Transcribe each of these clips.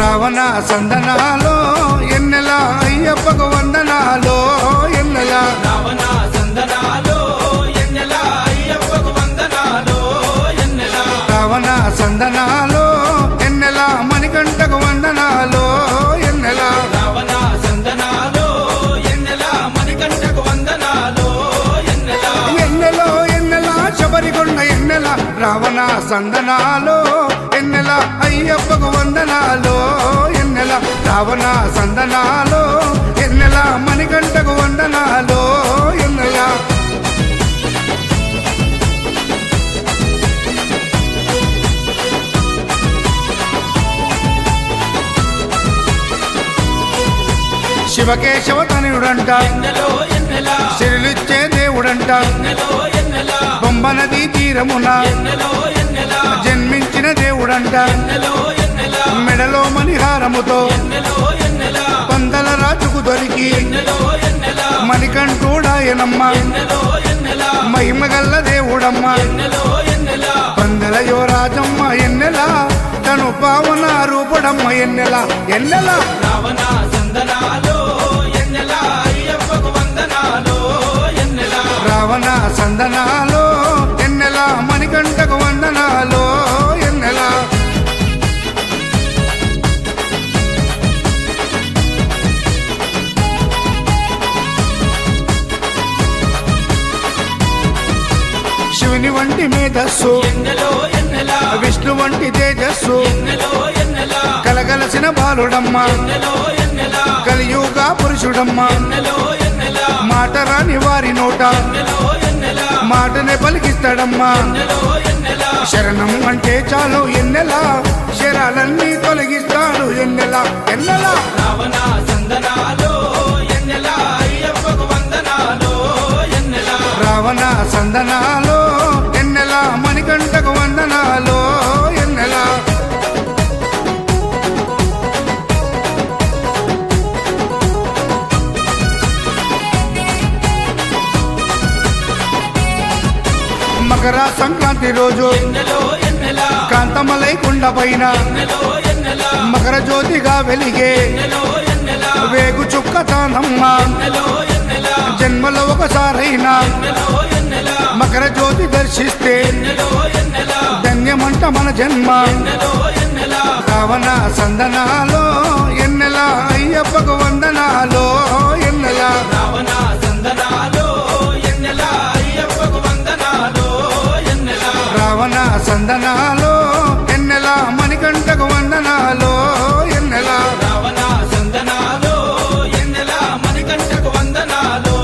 రావణ సందనాలో ఎన్నెల అయ్యప్పకు వందనాలో ఎన్నెల రావణ సందనాలో ఎన్నెల అయ్యప్పకు వందనాలో ఎన్నెల రావణ సందనాలో ఎన్నెల మణికంఠకు వందనాలో ఎన్నెల రావణ సందనాలో ఎన్నెల మణికంఠకు వందనాలో ఎన్నెల ఎన్నెలో ఎన్నెల శబరికొండ ఎన్నెల రావణ సందనాలో ఎన్నెల అయ్యప్పకు వందనాలో ఎన్నెల రావణ సందనాలో ఎన్నెల మణికంఠకు వందనాలో ఎన్నెల శివకేశవ తనయుడంట ఎన్నెలో ఎన్నెల శిరులిచ్చే దేవుడంట ఎన్నెలో ఎన్నెల బొమ్మ నదీ తీరమున ఎన్నెలో ఎన్నెల జన్మించిన దేవుడంట ఎన్నెలో ఎన్నెల మెడలో మణిహారముతో ఎన్నెలో ఎన్నెల పందల రాజుకు దొరికి ఎన్నెలో ఎన్నెల మణికంఠుడాయనమ్మ ఎన్నెలో ఎన్నెల మహిమగల్ల దేవుడమ్మ ఎన్నెలో ఎన్నెల పందల యువరాజమ్మ ఎన్నెల తను పావన రూపుడమ్మ ఎన్నెల ఎన్నెల రావణ సందనాలో ఎన్నెల అయ్యప్పకు వందనాలో ఎన్నెల రావణ సందనాలో ఎన్నెల మణికంఠకు వందనాలో ఎన్నెల శివుని వంటి మేధస్సు ఎన్నెలో ఎన్నెల విష్ణు వంటి తేజస్సు ఎన్నెలో ఎన్నెల కలగలసిన బాలుడమ్మ ఎన్నెలో ఎన్నెల కలియుగ పురుషుడమ్మ ఎన్నెలో ఎన్నెల మాట రాని వారి నోట ఎన్నెలో ఎన్నెల మాటనే పలికిస్తాడమ్మా ఎన్నెలో ఎన్నెల శరణం అంటే చాలు ఎన్నెల శరాలన్నీ తొలగిస్తాడు ఎన్నెల ఎన్నెల రావణ సందనాలో ఎన్నెల అయ్యప్పకు వందనాలో ఎన్నెల రావణ సందనాలో ఎన్నెల మణికంఠకు వందనాలో ఎన్నెల మకర సంక్రాంతి రోజు ఎన్నెలో ఎన్నెల కాంతమలై కొండ పైన ఎన్నెలో ఎన్నెల మకర జ్యోతిగా వెలిగే ఎన్నెలో ఎన్నెల వేగు చుక్కతానమ్మ ఎన్నెలో ఎన్నెల జన్మలో ఒకసారైనా ఎన్నెలో ఎన్నెల మకర జ్యోతి దర్శిస్తే ఎన్నెలో ఎన్నెల ధన్యమంట మన జన్మ ఎన్నెలో ఎన్నెల రావణ సందనాలో ఎన్నెల అయ్యప్పకు వందనాలో ఎన్నెల రావణ సందనాలో ఎన్నెల అయ్యప్పకు వందనాలో ఎన్నెల రావణ సందనాలో ఎన్నెల మణికంఠకు వందనాలో ఎన్నెల రావణ సందనాలో ఎన్నెల మణికంఠకు వందనాలో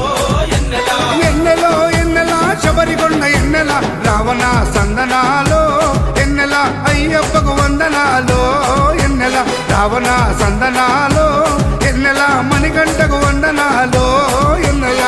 ఎన్నెల ఎన్నెలో ఎన్నెల శబరికొండ ఎన్నెల రావణ సందనాలో ఎన్నెల అయ్యప్పకు వందనాలో ఎన్నెల రావణ సందనాలో ఎన్నెల మణికంఠకు వందనాలో ఎన్నెల